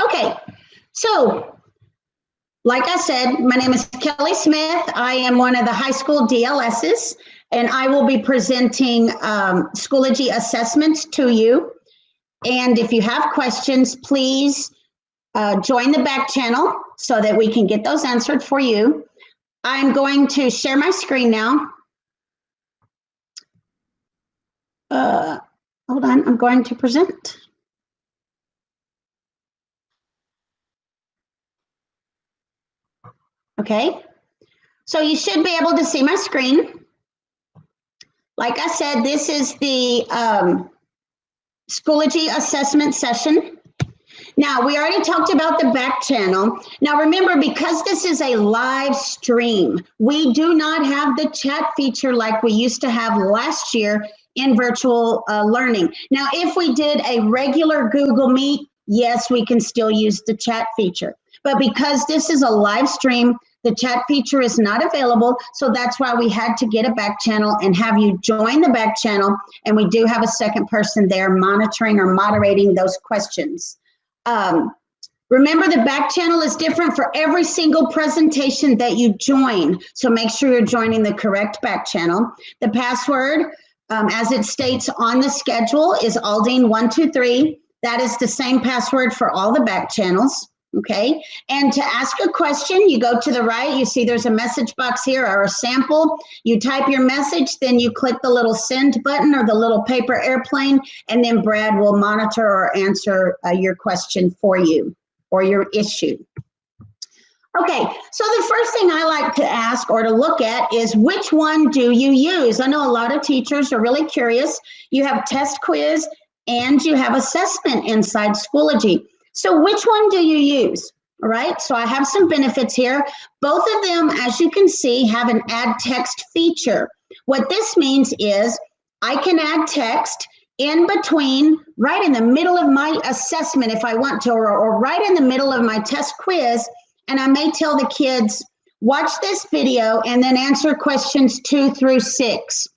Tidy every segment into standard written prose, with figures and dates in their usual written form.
Okay, so like I said, my name is Kelley Smith. I am one of the high school DLSs, and I will be presenting Schoology assessments to you. And if you have questions, please join the back channel so that we can get those answered for you. I'm going to share my screen now. Hold on, I'm going to present. Okay, so you should be able to see my screen. Like I said, this is the Schoology assessment session. Now, we already talked about the back channel. Now, remember, because this is a live stream, we do not have the chat feature like we used to have last year in virtual learning. Now, if we did a regular Google Meet, yes, we can still use the chat feature. But because this is a live stream, the chat feature is not available, so that's why we had to get a back channel and have you join the back channel, and we do have a second person there monitoring or moderating those questions. Remember, the back channel is different for every single presentation that you join, so make sure you're joining the correct back channel. The password, as it states on the schedule, is Aldine123. That is the same password for all the back channels. Okay, and to ask a question, you go to the right, you see there's a message box here or a sample. You type your message, then you click the little send button or the little paper airplane, and then Brad will monitor or answer your question for you or your issue. Okay, so the first thing I like to ask or to look at is which one do you use? I know a lot of teachers are really curious. You have test quiz and you have assessment inside Schoology. So which one do you use? All right, so I have some benefits here. Both of them, as you can see, have an add text feature. What this means is I can add text in between, right in the middle of my assessment if I want to, or right in the middle of my test quiz, and I may tell the kids, watch this video and then answer questions 2 through 6.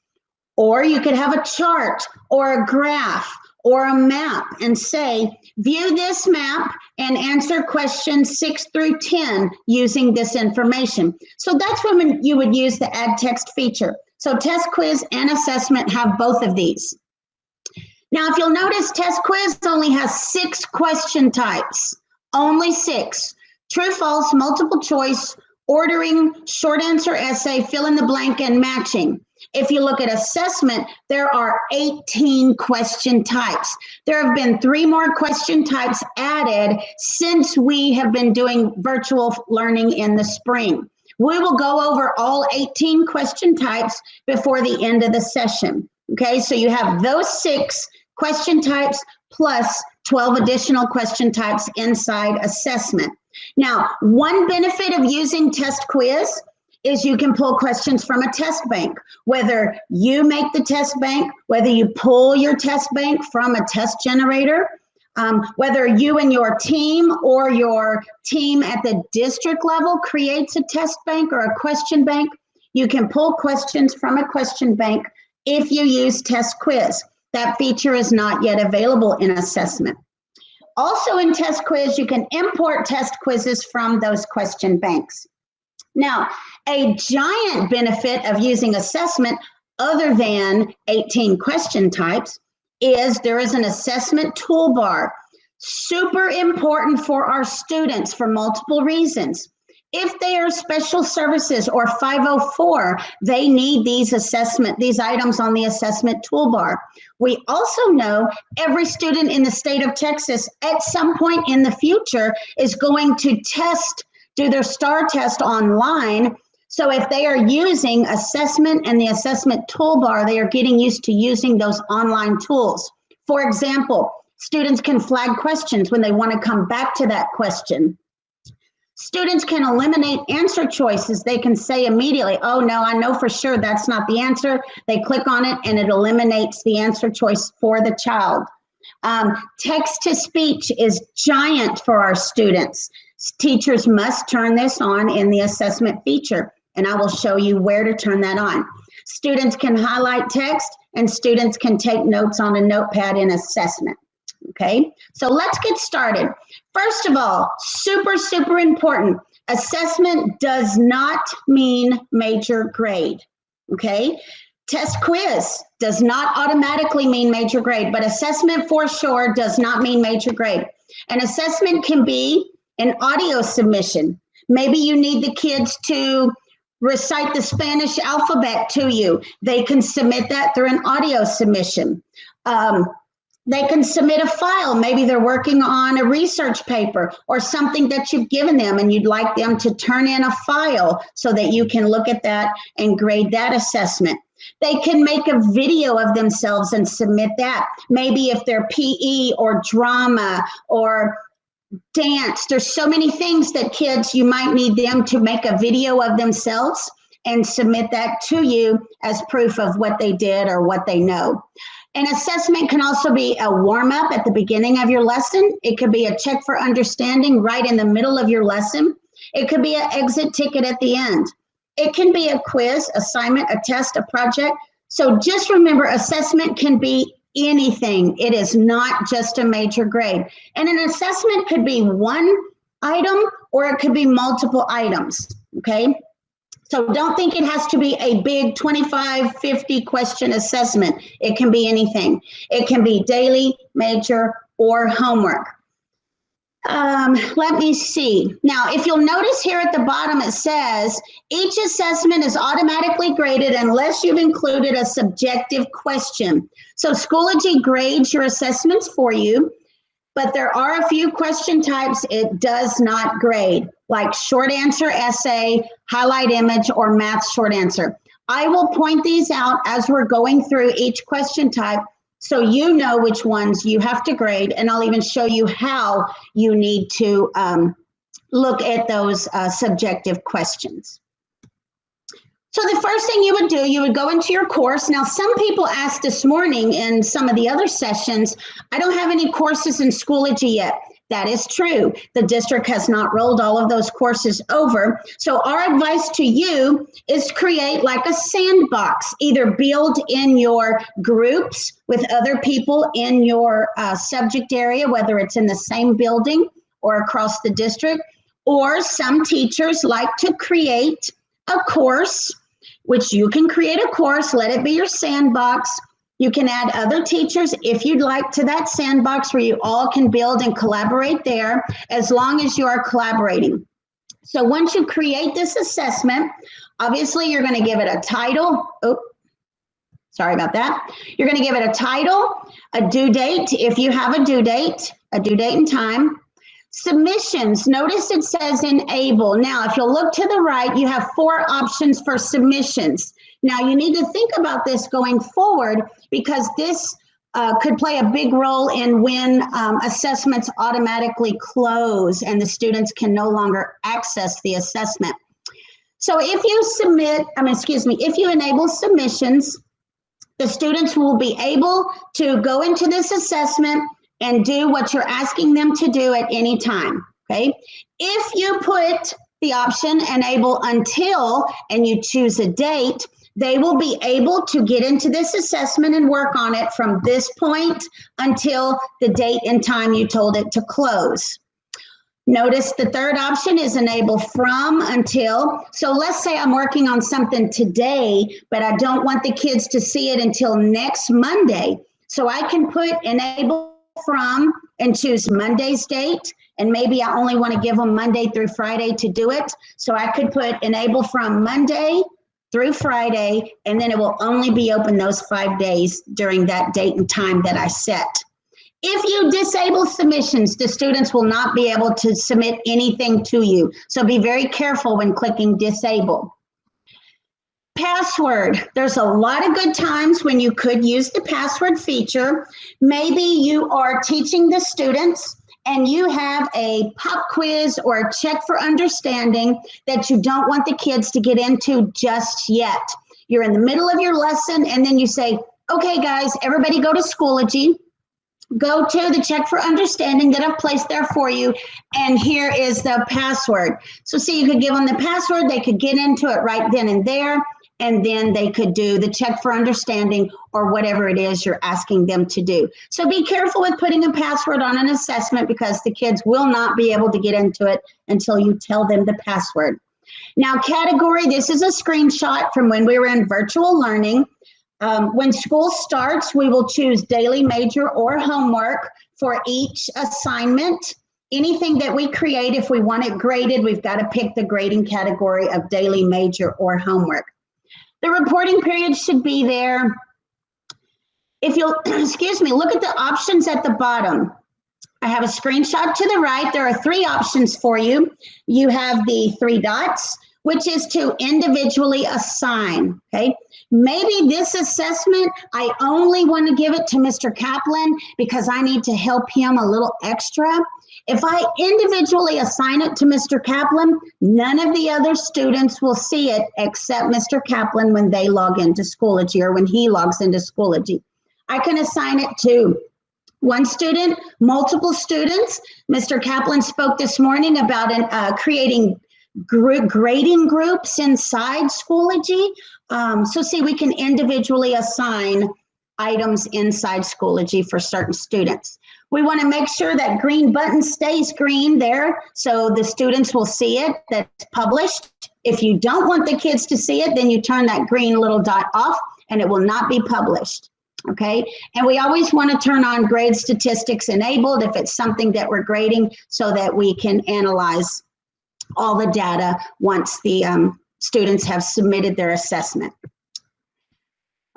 Or you could have a chart or a graph or a map and say, view this map and answer questions 6 through 10 using this information. So that's when you would use the add text feature. So test quiz and assessment have both of these. Now, if you'll notice, test quiz only has 6 question types, only 6. True, false, multiple choice, ordering, short answer essay, fill in the blank, and matching. If you look at assessment, there are 18 question types. There have been 3 more question types added since we have been doing virtual learning in the spring. We will go over all 18 question types before the end of the session. Okay, so you have those 6 question types plus 12 additional question types inside assessment. Now, one benefit of using test quiz is you can pull questions from a test bank, whether you make the test bank, whether you pull your test bank from a test generator, whether you and your team or your team at the district level creates a test bank or a question bank, you can pull questions from a question bank if you use test quiz. That feature is not yet available in assessment. Also in test quiz, you can import test quizzes from those question banks. Now, a giant benefit of using assessment other than 18 question types is there is an assessment toolbar. Super important for our students for multiple reasons. If they are special services or 504, they need these items on the assessment toolbar. We also know every student in the state of Texas at some point in the future is going to do their STAR test online. So if they are using assessment and the assessment toolbar, they are getting used to using those online tools. For example, students can flag questions when they want to come back to that question. Students can eliminate answer choices. They can say immediately, oh no, I know for sure that's not the answer. They click on it and it eliminates the answer choice for the child. Text to speech is giant for our students. Teachers must turn this on in the assessment feature, and I will show you where to turn that on. Students can highlight text and students can take notes on a notepad in assessment. Okay, so let's get started. First of all, super, super important. Assessment does not mean major grade. Okay, test quiz does not automatically mean major grade, but assessment for sure does not mean major grade. An assessment can be an audio submission. Maybe you need the kids to recite the Spanish alphabet to you. They can submit that through an audio submission. They can submit a file. Maybe they're working on a research paper or something that you've given them and you'd like them to turn in a file so that you can look at that and grade that assessment. They can make a video of themselves and submit that. Maybe if they're PE or drama or dance, there's so many things that kids, you might need them to make a video of themselves and submit that to you as proof of what they did or what they know. An assessment can also be a warm-up at the beginning of your lesson. It could be a check for understanding right in the middle of your lesson. It could be an exit ticket at the end. It can be a quiz, assignment, a test, a project. So just remember, assessment can be anything. It is not just a major grade. And an assessment could be one item or it could be multiple items, okay? So don't think it has to be a big 25, 50 question assessment. It can be anything. It can be daily, major, or homework. Let me see. Now, if you'll notice here at the bottom, it says each assessment is automatically graded unless you've included a subjective question. So Schoology grades your assessments for you, but there are a few question types it does not grade, like short answer essay, highlight image, or math short answer. I will point these out as we're going through each question type so you know which ones you have to grade, and I'll even show you how you need to look at those subjective questions. So the first thing you would do, you would go into your course. Now, some people asked this morning in some of the other sessions, I don't have any courses in Schoology yet. That is true. The district has not rolled all of those courses over. So our advice to you is create like a sandbox, either build in your groups with other people in your subject area, whether it's in the same building or across the district, or some teachers like to create a course, which you can create a course, let it be your sandbox. You can add other teachers if you'd like to that sandbox where you all can build and collaborate there as long as you are collaborating. So once you create this assessment, obviously you're going to give it a title. Oh, sorry about that. You're going to give it a title, a due date if you have a due date and time. Submissions, notice it says enable. Now, if you'll look to the right, you have 4 options for submissions. Now, you need to think about this going forward because this could play a big role in when assessments automatically close and the students can no longer access the assessment. So if you if you enable submissions, the students will be able to go into this assessment and do what you're asking them to do at any time, okay? If you put the option enable until and you choose a date, they will be able to get into this assessment and work on it from this point until the date and time you told it to close. Notice the third option is enable from until. So let's say I'm working on something today, but I don't want the kids to see it until next Monday. So I can put enable from and choose Monday's date, and maybe I only want to give them Monday through Friday to do it. So I could put enable from Monday through Friday, and then it will only be open those 5 days during that date and time that I set. If you disable submissions, the students will not be able to submit anything to you. So be very careful when clicking disable. Password. There's a lot of good times when you could use the password feature. Maybe you are teaching the students and you have a pop quiz or a check for understanding that you don't want the kids to get into just yet. You're in the middle of your lesson and then you say, okay guys, everybody go to Schoology. Go to the check for understanding that I've placed there for you, and here is the password. So see, you could give them the password, they could get into it right then and there, and then they could do the check for understanding or whatever it is you're asking them to do. So be careful with putting a password on an assessment because the kids will not be able to get into it until you tell them the password. Now, category, this is a screenshot from when we were in virtual learning. When school starts, we will choose daily, major, or homework for each assignment. Anything that we create, if we want it graded, we've got to pick the grading category of daily, major, or homework. The reporting period should be there. If you'll, excuse me, look at the options at the bottom. I have a screenshot to the right. There are 3 options for you. You have the 3 dots, which is to individually assign, okay? Maybe this assessment, I only want to give it to Mr. Kaplan because I need to help him a little extra. If I individually assign it to Mr. Kaplan, none of the other students will see it except Mr. Kaplan when they log into Schoology or when he logs into Schoology. I can assign it to 1 student, multiple students. Mr. Kaplan spoke this morning about creating grading groups inside Schoology. So see, we can individually assign items inside Schoology for certain students. We want to make sure that green button stays green there so the students will see it, that's published. If you don't want the kids to see it, then you turn that green little dot off and it will not be published. Okay, and we always want to turn on grade statistics enabled if it's something that we're grading so that we can analyze all the data once the students have submitted their assessment.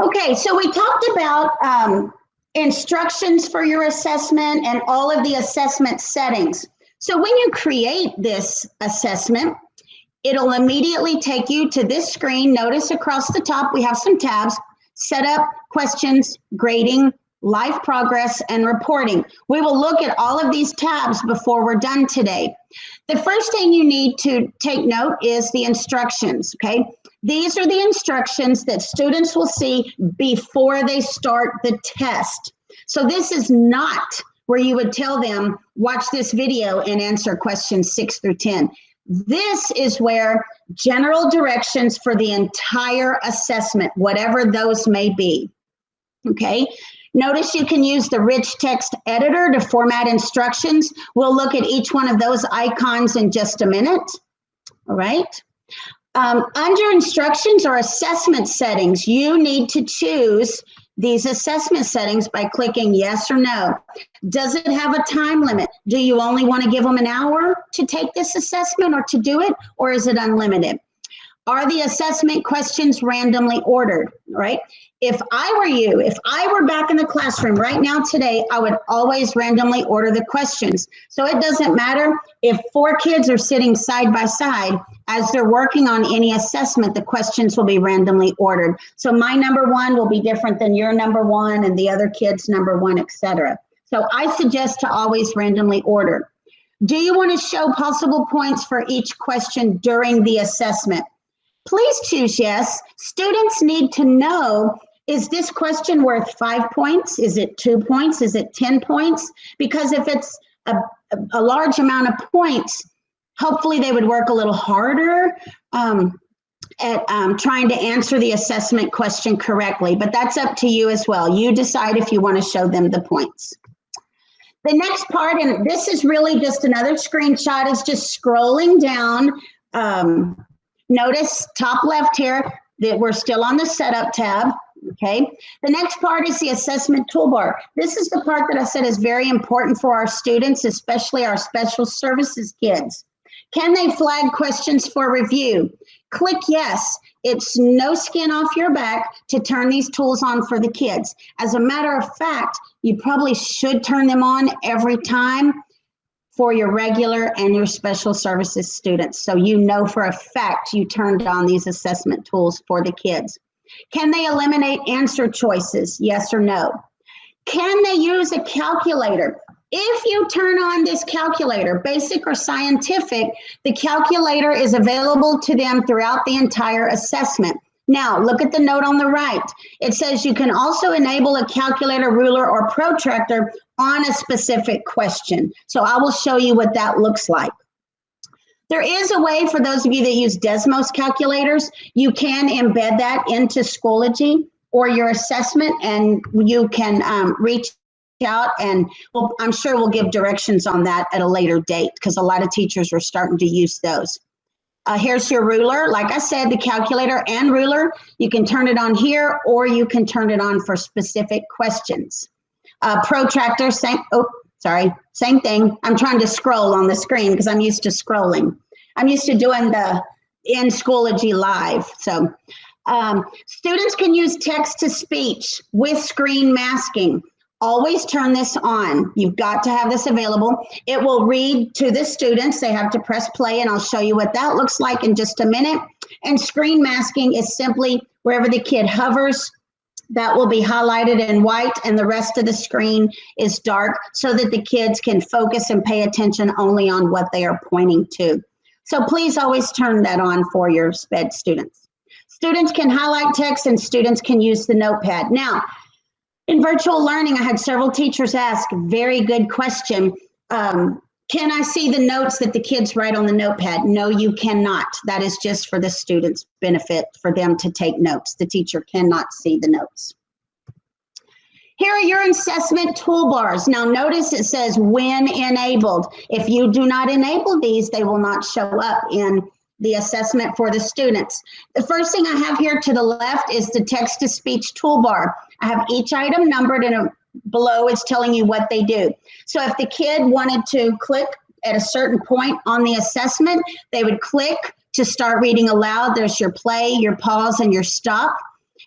Okay, so we talked about instructions for your assessment and all of the assessment settings. So when you create this assessment, it'll immediately take you to this screen. Notice across the top we have some tabs: setup, questions, grading, life progress, and reporting. We will look at all of these tabs before we're done today. The first thing you need to take note is the instructions, okay? These are the instructions that students will see before they start the test. So this is not where you would tell them, watch this video and answer questions 6 through 10. This is where general directions for the entire assessment, whatever those may be, okay? Notice you can use the rich text editor to format instructions. We'll look at each one of those icons in just a minute, all right? Under instructions or assessment settings, you need to choose these assessment settings by clicking yes or no. Does it have a time limit? Do you only want to give them an hour to take this assessment or to do it, or is it unlimited? Are the assessment questions randomly ordered, right? If I were you, if I were back in the classroom right now today, I would always randomly order the questions. So it doesn't matter if 4 kids are sitting side by side, as they're working on any assessment, the questions will be randomly ordered. So my number 1 will be different than your number 1 and the other kid's number 1, etc. So I suggest to always randomly order. Do you want to show possible points for each question during the assessment? Please choose yes. Students need to know, is this question worth 5 points? Is it 2 points? Is it 10 points? Because if it's a large amount of points, hopefully they would work a little harder at trying to answer the assessment question correctly, but that's up to you as well. You decide if you want to show them the points. The next part, and this is really just another screenshot, is just scrolling down. Notice top left here that we're still on the setup tab, okay? The next part is the assessment toolbar. This is the part that I said is very important for our students, especially our special services kids. Can they flag questions for review? Click yes. It's no skin off your back to turn these tools on for the kids. As a matter of fact, you probably should turn them on every time for your regular and your special services students. So you know for a fact you turned on these assessment tools for the kids. Can they eliminate answer choices? Yes or no? Can they use a calculator? If you turn on this calculator, basic or scientific, the calculator is available to them throughout the entire assessment. Now, look at the note on the right. It says you can also enable a calculator, ruler, or protractor on a specific question. So I will show you what that looks like. There is a way for those of you that use Desmos calculators, you can embed that into Schoology or your assessment, and you can reach out, and I'm sure we'll give directions on that at a later date because a lot of teachers are starting to use those. Here's your ruler. Like I said, the calculator and ruler, you can turn it on here or you can turn it on for specific questions. Protractor, same thing. I'm trying to scroll on the screen because I'm used to scrolling. I'm used to doing the in Schoology live. So students can use text to speech with screen masking. Always turn this on. You've got to have this available. It will read to the students. They have to press play, and I'll show you what that looks like in just a minute. And screen masking is simply wherever the kid hovers, that will be highlighted in white, and the rest of the screen is dark so that the kids can focus and pay attention only on what they are pointing to. So please always turn that on for your SPED students. Students can highlight text and students can use the notepad. Now, in virtual learning, I had several teachers ask, very good question, can I see the notes that the kids write on the notepad? No, you cannot. That is just for the students' benefit for them to take notes. The teacher cannot see the notes. Here are your assessment toolbars. Now notice it says when enabled. If you do not enable these, they will not show up in the assessment for the students. The first thing I have here to the left is the text-to-speech toolbar. I have each item numbered, and below it's telling you what they do. So if the kid wanted to click at a certain point on the assessment, they would click to start reading aloud. There's your play, your pause, and your stop.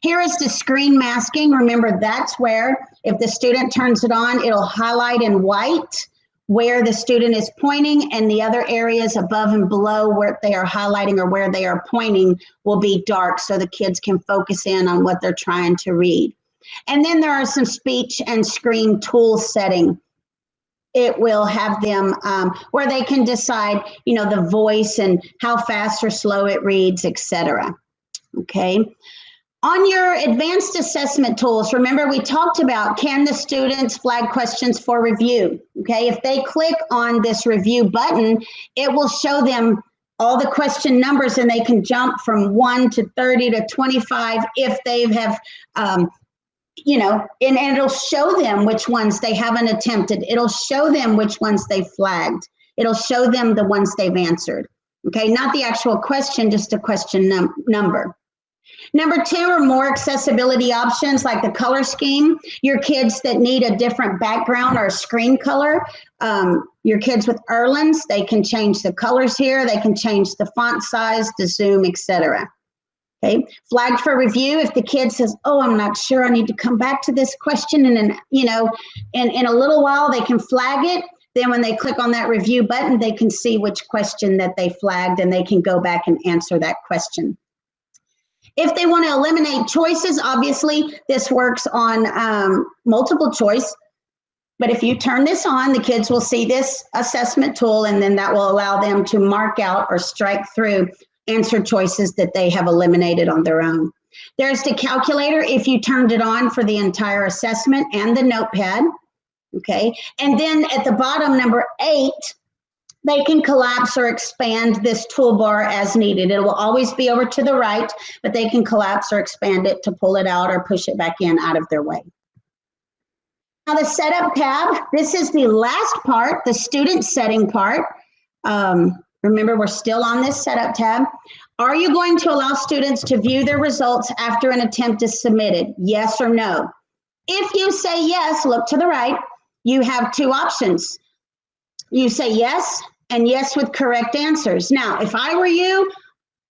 Here is the screen masking. Remember, that's where if the student turns it on, it'll highlight in white where the student is pointing, and the other areas above and below where they are highlighting or where they are pointing will be dark so the kids can focus in on what they're trying to read. And then there are some speech and screen tool setting. It will have them where they can decide, you know, the voice and how fast or slow it reads, etc. Okay. On your advanced assessment tools, remember we talked about, can the students flag questions for review? Okay, if they click on this review button, it will show them all the question numbers, and they can jump from 1 to 30 to 25 if they have, you know, and it'll show them which ones they haven't attempted. It'll show them which ones they flagged. It'll show them the ones they've answered. Okay, not the actual question, just a question number. Number 2 are more accessibility options like the color scheme. Your kids that need a different background or screen color, your kids with Erlins, they can change the colors here. They can change the font size, the zoom, etc. Okay, flagged for review. If the kid says, oh, I'm not sure, I need to come back to this question, and then, you know, in a little while they can flag it. Then when they click on that review button, they can see which question that they flagged, and they can go back and answer that question. If they want to eliminate choices, obviously this works on multiple choice, but if you turn this on, the kids will see this assessment tool, and then that will allow them to mark out or strike through answer choices that they have eliminated on their own. There's the calculator if you turned it on for the entire assessment, and the notepad, okay? And then at the bottom, number 8, they can collapse or expand this toolbar as needed. It will always be over to the right, but they can collapse or expand it to pull it out or push it back in out of their way. Now the setup tab, this is the last part, the student setting part. Remember, we're still on this setup tab. Are you going to allow students to view their results after an attempt is submitted? Yes or no? If you say yes, look to the right. You have 2 options. You say yes, and yes with correct answers. Now, if I were you,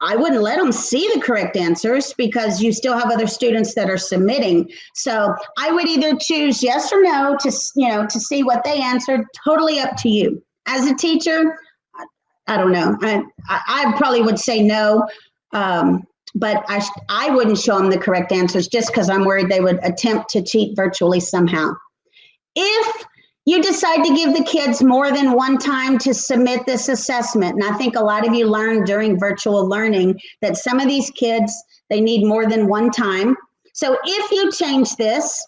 I wouldn't let them see the correct answers because you still have other students that are submitting. So I would either choose yes or no to, you know, to see what they answered. Totally up to you. As a teacher, I don't know. I probably would say no, but I wouldn't show them the correct answers just because I'm worried they would attempt to cheat virtually somehow. If you decide to give the kids more than one time to submit this assessment, and I think a lot of you learned during virtual learning that some of these kids, they need more than one time. So if you change this,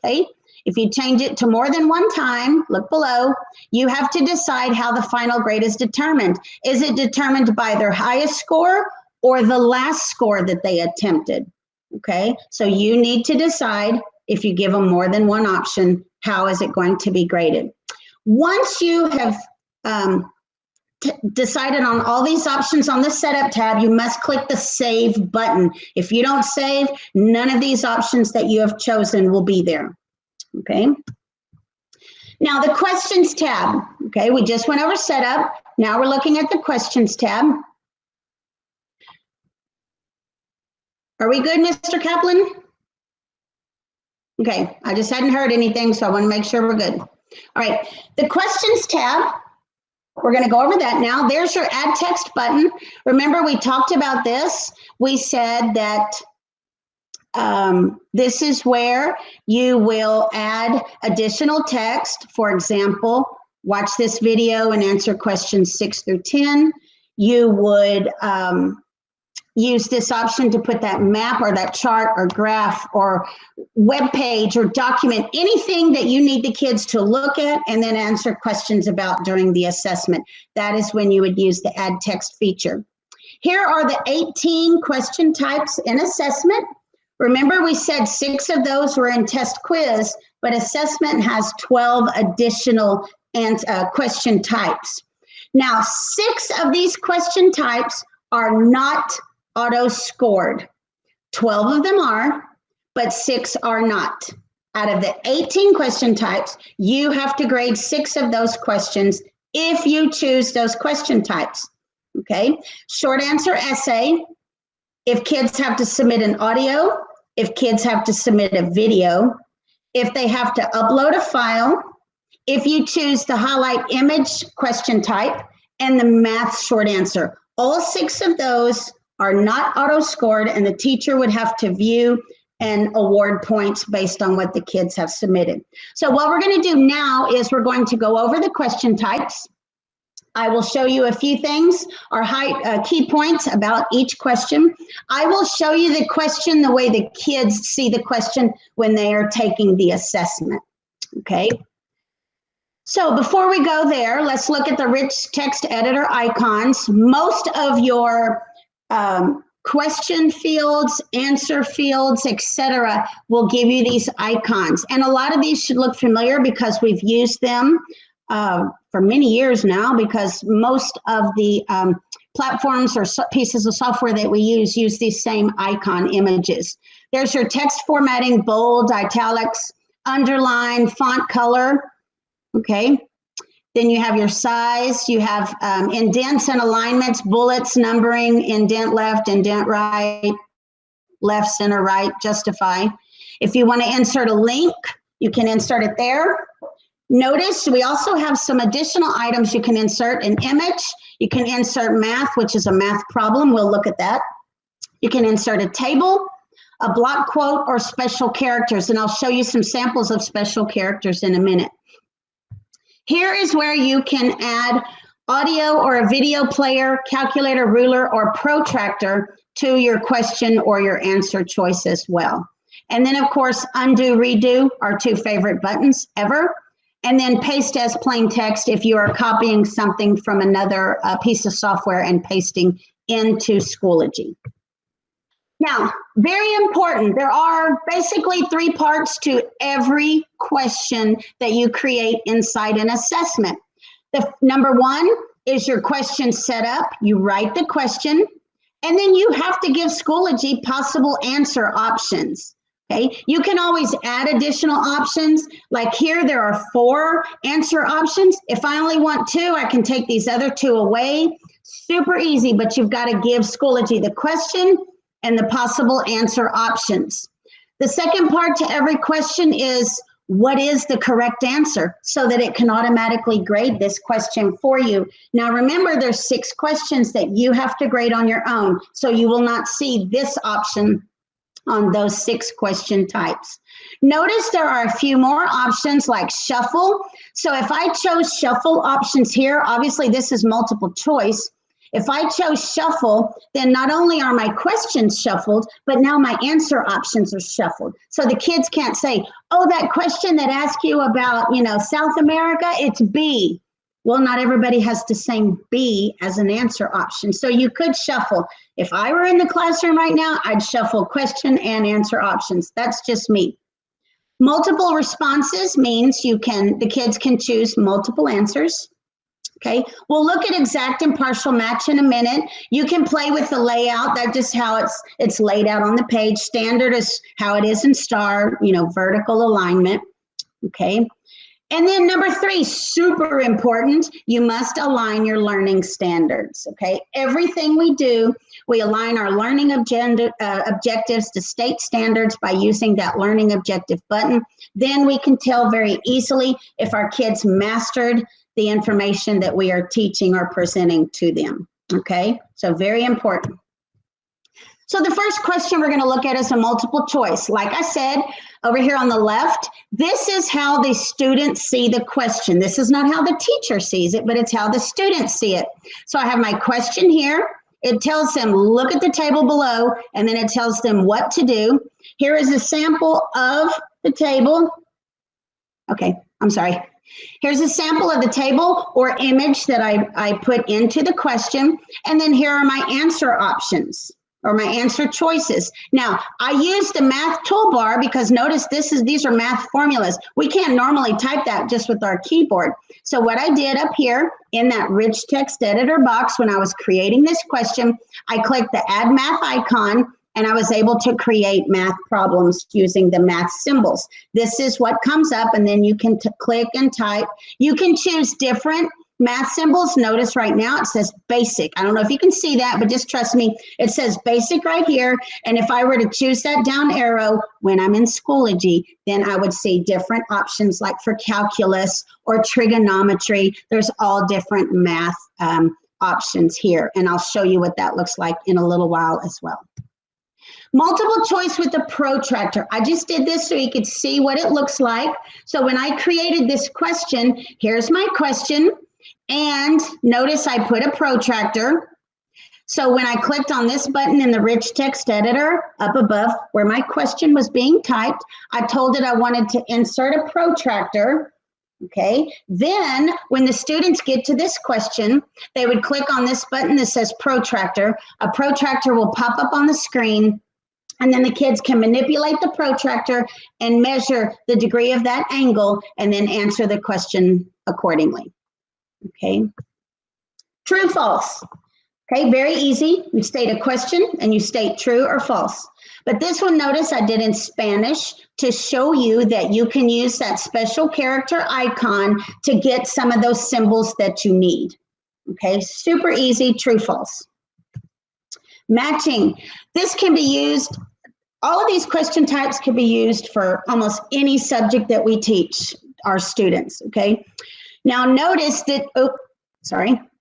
okay, If you change it to more than one time, look below, you have to decide how the final grade is determined. Is it determined by their highest score or the last score that they attempted? Okay, so you need to decide if you give them more than one option, how is it going to be graded? Once you have decided on all these options on the setup tab, you must click the save button. If you don't save, none of these options that you have chosen will be there. Okay. Now the questions tab. Okay, we just went over setup. Now we're looking at the questions tab. Are we good, Mr. Kaplan? Okay, I just hadn't heard anything, so I want to make sure we're good. All right, the questions tab, we're going to go over that now. There's your add text button. Remember, we talked about this. We said that this is where you will add additional text. For example, watch this video and answer questions 6 through 10. You would use this option to put that map or that chart or graph or web page or document, anything that you need the kids to look at and then answer questions about during the assessment. That is when you would use the add text feature. Here are the 18 question types in assessment. Remember, we said 6 of those were in test quiz, but assessment has 12 additional question types. Now, 6 of these question types are not auto-scored. 12 of them are, but 6 are not. Out of the 18 question types, you have to grade 6 of those questions if you choose those question types. Okay, short answer essay, if kids have to submit an audio, if kids have to submit a video, if they have to upload a file, if you choose the highlight image question type, and the math short answer. All 6 of those are not auto-scored, and the teacher would have to view and award points based on what the kids have submitted. So what we're going to do now is we're going to go over the question types. I will show you a few things or key points about each question. I will show you the question the way the kids see the question when they are taking the assessment. Okay. So before we go there, let's look at the rich text editor icons. Most of your question fields, answer fields, etc. will give you these icons. And a lot of these should look familiar because we've used them for many years now, because most of the platforms or pieces of software that we use these same icon images. There's your text formatting, bold, italics, underline, font color. Okay. Then you have your size, you have indents and alignments, bullets, numbering, indent left, indent right, left, center, right, justify. If you want to insert a link, you can insert it there. Notice we also have some additional items you can insert: an image, you can insert math, which is a math problem. We'll look at that. You can insert a table, a block quote, or special characters, and I'll show you some samples of special characters in a minute. Here is where you can add audio or a video player, calculator, ruler, or protractor to your question or your answer choice as well. And then, of course, undo, redo are 2 favorite buttons ever. And then paste as plain text if you are copying something from another piece of software and pasting into Schoology. Now, very important, there are basically 3 parts to every question that you create inside an assessment. The number 1 is your question setup. You write the question, and then you have to give Schoology possible answer options. Okay, you can always add additional options. Like here, there are 4 answer options. If I only want 2, I can take these other 2 away. Super easy, but you've got to give Schoology the question and the possible answer options. The second part to every question is, what is the correct answer, so that it can automatically grade this question for you. Now remember, there's 6 questions that you have to grade on your own, so you will not see this option on those 6 question types. Notice there are a few more options like shuffle. So if I chose shuffle options here, obviously this is multiple choice. If I chose shuffle, then not only are my questions shuffled, but now my answer options are shuffled. So the kids can't say, oh, that question that asked you about, South America, it's B. Well, not everybody has the same B as an answer option. So you could shuffle. If I were in the classroom right now, I'd shuffle question and answer options. That's just me. Multiple responses means the kids can choose multiple answers. Okay, we'll look at exact and partial match in a minute. You can play with the layout. That's just how it's laid out on the page. Standard is how it is in STAR, vertical alignment. Okay. And then number 3, super important, you must align your learning standards, okay? Everything we do, we align our learning objectives to state standards by using that learning objective button. Then we can tell very easily if our kids mastered the information that we are teaching or presenting to them, okay? So very important. So the first question we're going to look at is a multiple choice. Like I said, over here on the left, this is how the students see the question. This is not how the teacher sees it, but it's how the students see it. So I have my question here. It tells them, look at the table below, and then it tells them what to do. Here is a sample of the table. Okay, I'm sorry. Here's a sample of the table or image that I put into the question, and then here are my answer options, or my answer choices. Now, I use the math toolbar because notice these are math formulas. We can't normally type that just with our keyboard. So what I did up here in that rich text editor box when I was creating this question, I clicked the add math icon and I was able to create math problems using the math symbols. This is what comes up, and then you can click and type. You can choose different math symbols. Notice right now it says basic. I don't know if you can see that, but just trust me. It says basic right here. And if I were to choose that down arrow when I'm in Schoology, then I would see different options like for calculus or trigonometry. There's all different math options here. And I'll show you what that looks like in a little while as well. Multiple choice with the protractor. I just did this so you could see what it looks like. So when I created this question, here's my question. And notice I put a protractor. So when I clicked on this button in the rich text editor up above where my question was being typed, I told it I wanted to insert a protractor. Okay, then when the students get to this question, they would click on this button that says protractor. A protractor will pop up on the screen, and then the kids can manipulate the protractor and measure the degree of that angle and then answer the question accordingly. Okay, true, false. Okay, very easy. You state a question and you state true or false. But this one, notice I did in Spanish to show you that you can use that special character icon to get some of those symbols that you need. Okay, super easy, true, false. Matching. This can be used, all of these question types can be used for almost any subject that we teach our students, okay? Now notice that,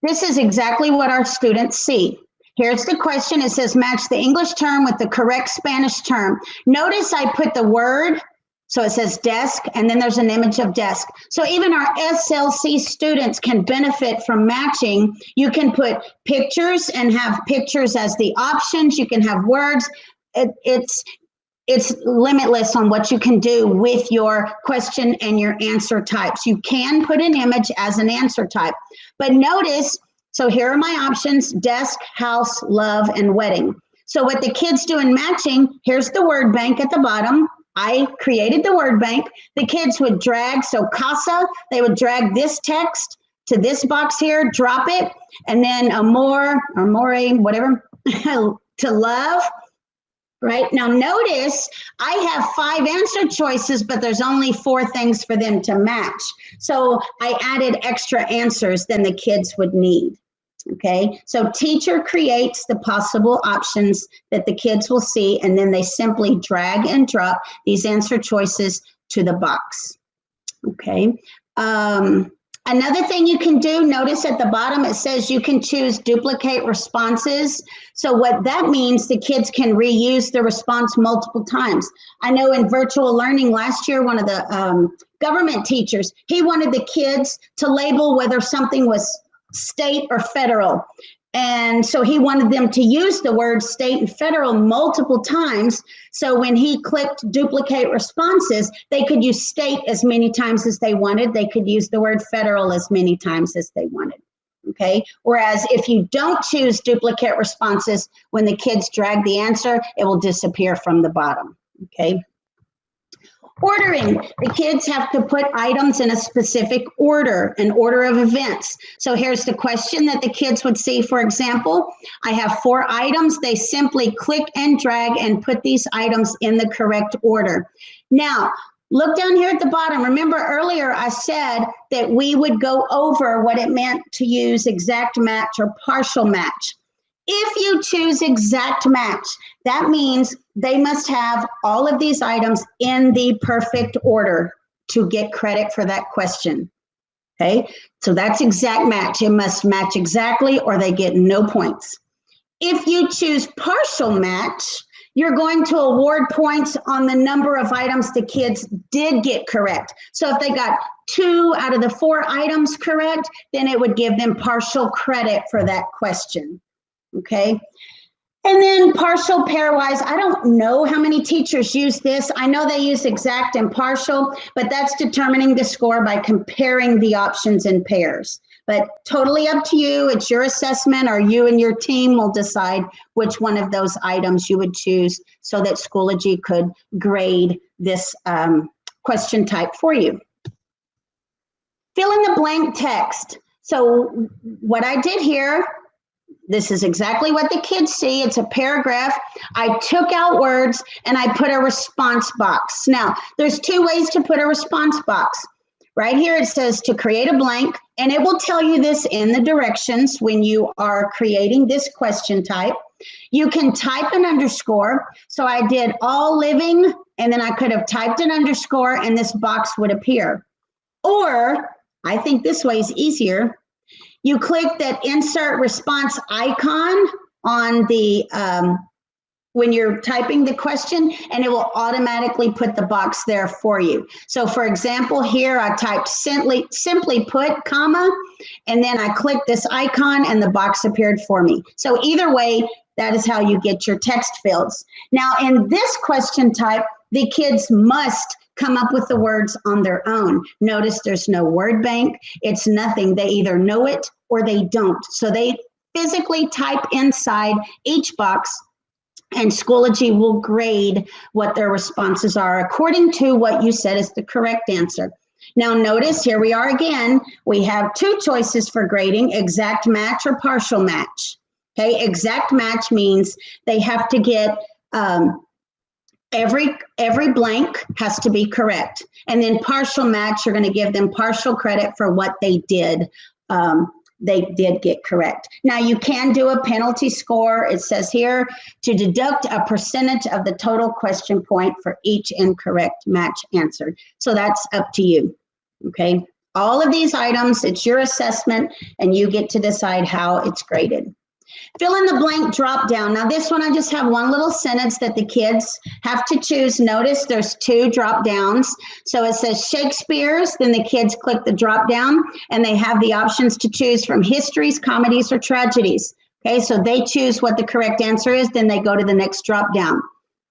this is exactly what our students see. Here's the question. It says match the English term with the correct Spanish term. Notice I put the word, so it says desk, and then there's an image of desk. So even our SLC students can benefit from matching. You can put pictures and have pictures as the options. You can have words. It's limitless on what you can do with your question and your answer types. You can put an image as an answer type. But notice, so here are my options: desk, house, love, and wedding. So what the kids do in matching, here's the word bank at the bottom. I created the word bank. The kids would drag, so casa, they would drag this text to this box here, drop it, and then amor, or more, whatever, to love. Right now, notice I have 5 answer choices, but there's only 4 things for them to match. So I added extra answers than the kids would need. Okay, so teacher creates the possible options that the kids will see, and then they simply drag and drop these answer choices to the box. Okay. Another thing you can do, notice at the bottom it says you can choose duplicate responses. So what that means, the kids can reuse the response multiple times. I know in virtual learning last year, one of the government teachers, he wanted the kids to label whether something was state or federal. And so he wanted them to use the word state and federal multiple times. So when he clicked duplicate responses, they could use state as many times as they wanted. They could use the word federal as many times as they wanted. Okay. Whereas if you don't choose duplicate responses, when the kids drag the answer, it will disappear from the bottom. Okay. Ordering, the kids have to put items in a specific order, an order of events. So here's the question that the kids would see. For example, I have 4 items. They simply click and drag and put these items in the correct order. Now, look down here at the bottom. Remember earlier I said that we would go over what it meant to use exact match or partial match. If you choose exact match, that means they must have all of these items in the perfect order to get credit for that question. Okay, so that's exact match. It must match exactly or they get no points. If you choose partial match, you're going to award points on the number of items the kids did get correct. So if they got 2 out of the 4 items correct, then it would give them partial credit for that question. Okay. And then partial pairwise, I don't know how many teachers use this. I know they use exact and partial, but that's determining the score by comparing the options in pairs. But totally up to you. It's your assessment, or you and your team will decide which one of those items you would choose so that Schoology could grade this question type for you. Fill in the blank text. So what I did here, this is exactly what the kids see. It's a paragraph. I took out words and I put a response box. Now, there's 2 ways to put a response box. Right here it says to create a blank, and it will tell you this in the directions when you are creating this question type. You can type an underscore. So I did all living, and then I could have typed an underscore and this box would appear. Or I think this way is easier. You click that insert response icon on the, when you're typing the question, and it will automatically put the box there for you. So for example, here I typed simply put, comma, and then I clicked this icon and the box appeared for me. So either way, that is how you get your text fields. Now in this question type, the kids must come up with the words on their own. Notice there's no word bank. It's nothing. They either know it or they don't. So they physically type inside each box, and Schoology will grade what their responses are according to what you said is the correct answer. Now notice here we are again. We have 2 choices for grading, exact match or partial match. Okay, exact match means they have to get every blank has to be correct. And then partial match, you're going to give them partial credit for what they did. They did get correct. Now you can do a penalty score. It says here to deduct a percentage of the total question point for each incorrect match answered. So that's up to you. Okay. All of these items, it's your assessment and you get to decide how it's graded. Fill in the blank drop down. Now this one, I just have one little sentence that the kids have to choose. Notice there's 2 drop downs. So it says Shakespeare's, then the kids click the drop down and they have the options to choose from histories, comedies, or tragedies. Okay, so they choose what the correct answer is, then they go to the next drop down.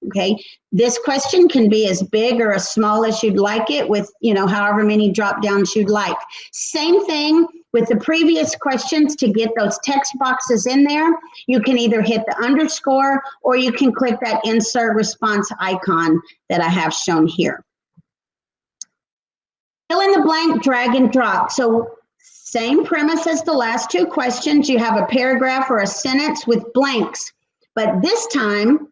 Okay, this question can be as big or as small as you'd like it with, however many drop downs you'd like. Same thing with the previous questions. To get those text boxes in there, you can either hit the underscore or you can click that insert response icon that I have shown here. Fill in the blank, drag and drop. So same premise as the last 2 questions. You have a paragraph or a sentence with blanks, but this time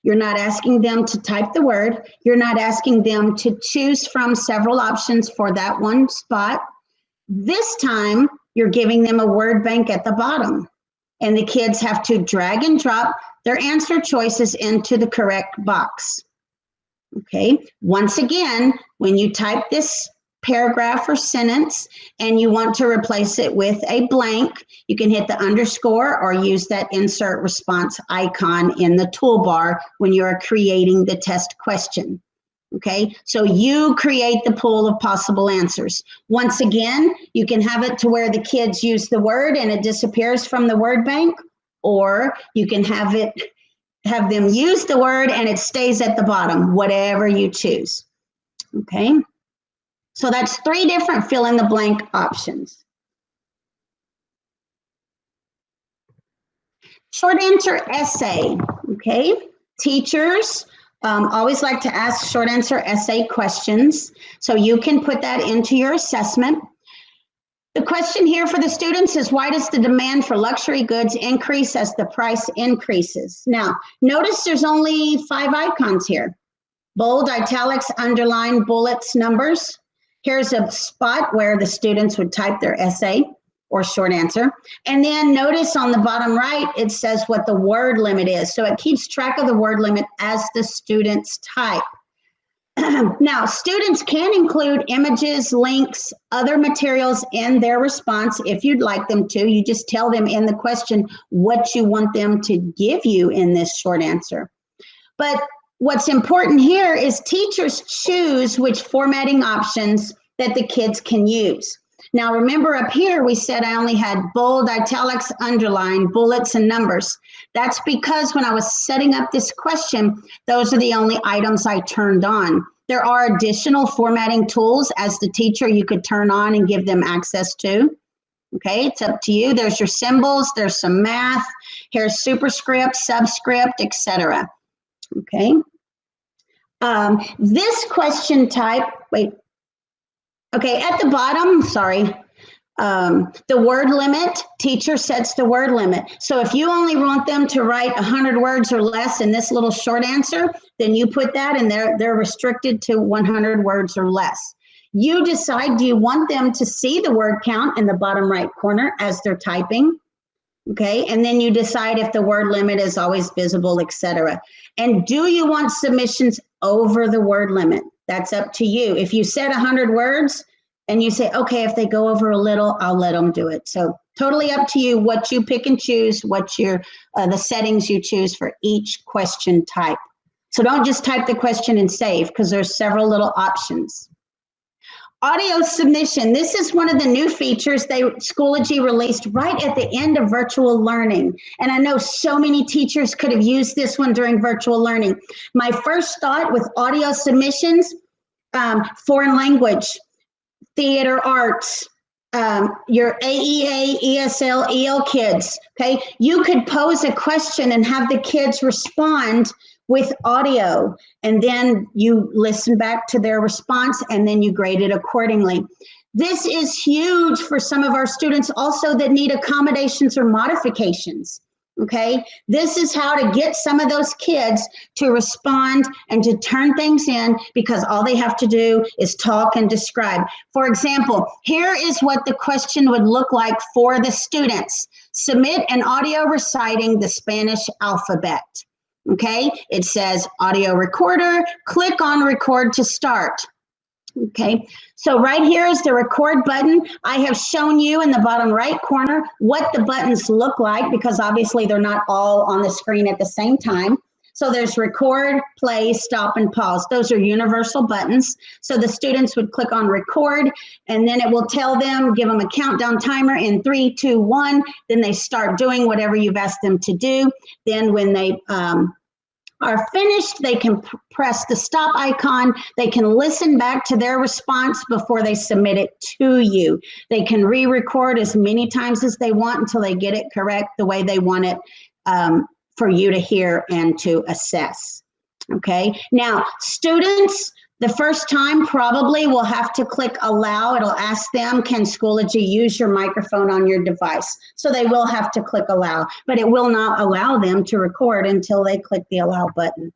you're not asking them to type the word. You're not asking them to choose from several options for that one spot. This time, you're giving them a word bank at the bottom, and the kids have to drag and drop their answer choices into the correct box. Okay, once again, when you type this paragraph or sentence and you want to replace it with a blank, you can hit the underscore or use that insert response icon in the toolbar when you're creating the test question. Okay, so you create the pool of possible answers. Once again, you can have it to where the kids use the word and it disappears from the word bank, or you can have them use the word and it stays at the bottom, whatever you choose. Okay, so that's 3 different fill in the blank options. Short answer essay. Okay, teachers always like to ask short answer essay questions, so you can put that into your assessment. The question here for the students is, why does the demand for luxury goods increase as the price increases? Now, notice there's only 5 icons here: bold, italics, underline, bullets, numbers. Here's a spot where the students would type their essay or short answer. And then notice on the bottom right, it says what the word limit is. So it keeps track of the word limit as the students type. Now, students can include images, links, other materials in their response if you'd like them to. You just tell them in the question what you want them to give you in this short answer. But what's important here is teachers choose which formatting options that the kids can use. Now, remember up here, we said I only had bold, italics, underline, bullets, and numbers. That's because when I was setting up this question, those are the only items I turned on. There are additional formatting tools as the teacher you could turn on and give them access to. Okay, it's up to you. There's your symbols, there's some math, here's superscript, subscript, etc. Okay. This question type, okay, at the bottom, the word limit, teacher sets the word limit. So if you only want them to write 100 words or less in this little short answer, then you put that and they're restricted to 100 words or less. You decide, do you want them to see the word count in the bottom right corner as they're typing? Okay, and then you decide if the word limit is always visible, etc. And do you want submissions over the word limit? That's up to you. If you said 100 words and you say, okay, if they go over a little, I'll let them do it. So totally up to you what you pick and choose, what the settings you choose for each question type. So don't just type the question and save, because there's several little options. Audio submission. This is one of the new features Schoology released right at the end of virtual learning. And I know so many teachers could have used this one during virtual learning. My first thought with audio submissions, foreign language, theater arts, your AEA, ESL, EL kids, okay? You could pose a question and have the kids respond with audio, and then you listen back to their response and then you grade it accordingly. This is huge for some of our students also that need accommodations or modifications. Okay, this is how to get some of those kids to respond and to turn things in, because all they have to do is talk and describe. For example, here is what the question would look like for the students. Submit an audio reciting the Spanish alphabet. Okay, it says audio recorder, click on record to start. Okay, so right here is the record button. I have shown you in the bottom right corner what the buttons look like, because obviously they're not all on the screen at the same time. So there's record, play, stop, and pause. Those are universal buttons. So the students would click on record, and then it will tell them, give them a countdown timer in 3, 2, 1. Then they start doing whatever you've asked them to do. Then when they are finished, they can press the stop icon. They can listen back to their response before they submit it to you. They can re-record as many times as they want until they get it correct the way they want it for you to hear and to assess. Okay, now students, the first time probably will have to click allow. It'll ask them, can Schoology use your microphone on your device? So they will have to click allow, but it will not allow them to record until they click the allow button.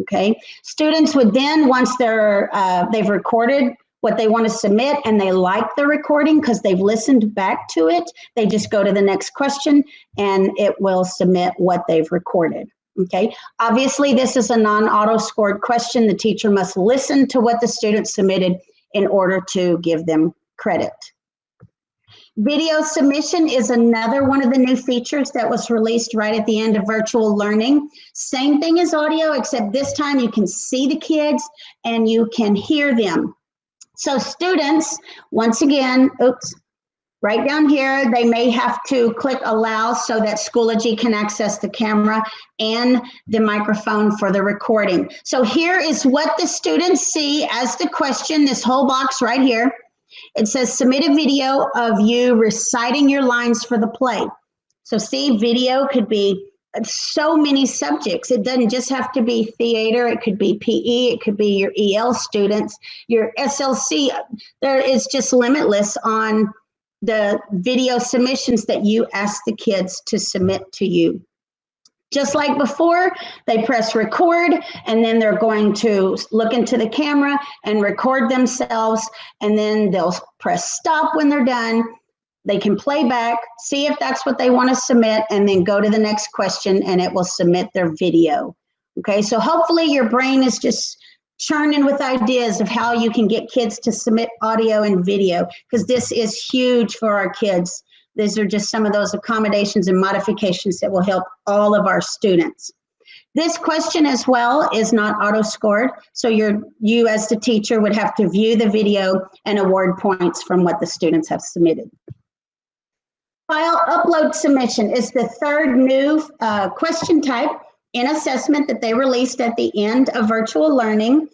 Okay, students would then, once they've recorded what they want to submit and they like the recording because they've listened back to it, they just go to the next question and it will submit what they've recorded. Okay, obviously this is a non-auto scored question. The teacher must listen to what the student submitted in order to give them credit. Video submission is another one of the new features that was released right at the end of virtual learning. Same thing as audio, except this time you can see the kids and you can hear them. So students, once again, right down here, they may have to click allow so that Schoology can access the camera and the microphone for the recording. So here is what the students see as the question, this whole box right here. It says submit a video of you reciting your lines for the play. So see, video could be so many subjects. It doesn't just have to be theater. It could be PE. It could be your EL students, your SLC. There is just limitless on the video submissions that you ask the kids to submit to you. Just like before, they press record and then they're going to look into the camera and record themselves, and then they'll press stop when they're done. They can play back, see if that's what they want to submit, and then go to the next question and it will submit their video. Okay, so hopefully your brain is just churning with ideas of how you can get kids to submit audio and video, because this is huge for our kids. These are just some of those accommodations and modifications that will help all of our students. This question as well is not auto-scored, so you as the teacher would have to view the video and award points from what the students have submitted. File upload submission is the third new question type in assessment that they released at the end of virtual learning.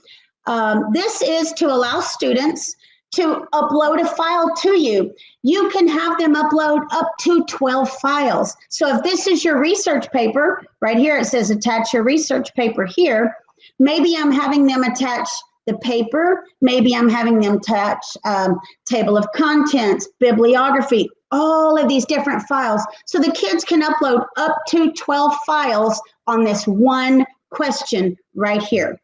This is to allow students to upload a file to you. You can have them upload up to 12 files. So if this is your research paper, right here it says attach your research paper here, maybe I'm having them attach the paper, maybe I'm having them attach table of contents, bibliography, all of these different files. So the kids can upload up to 12 files on this one question right here.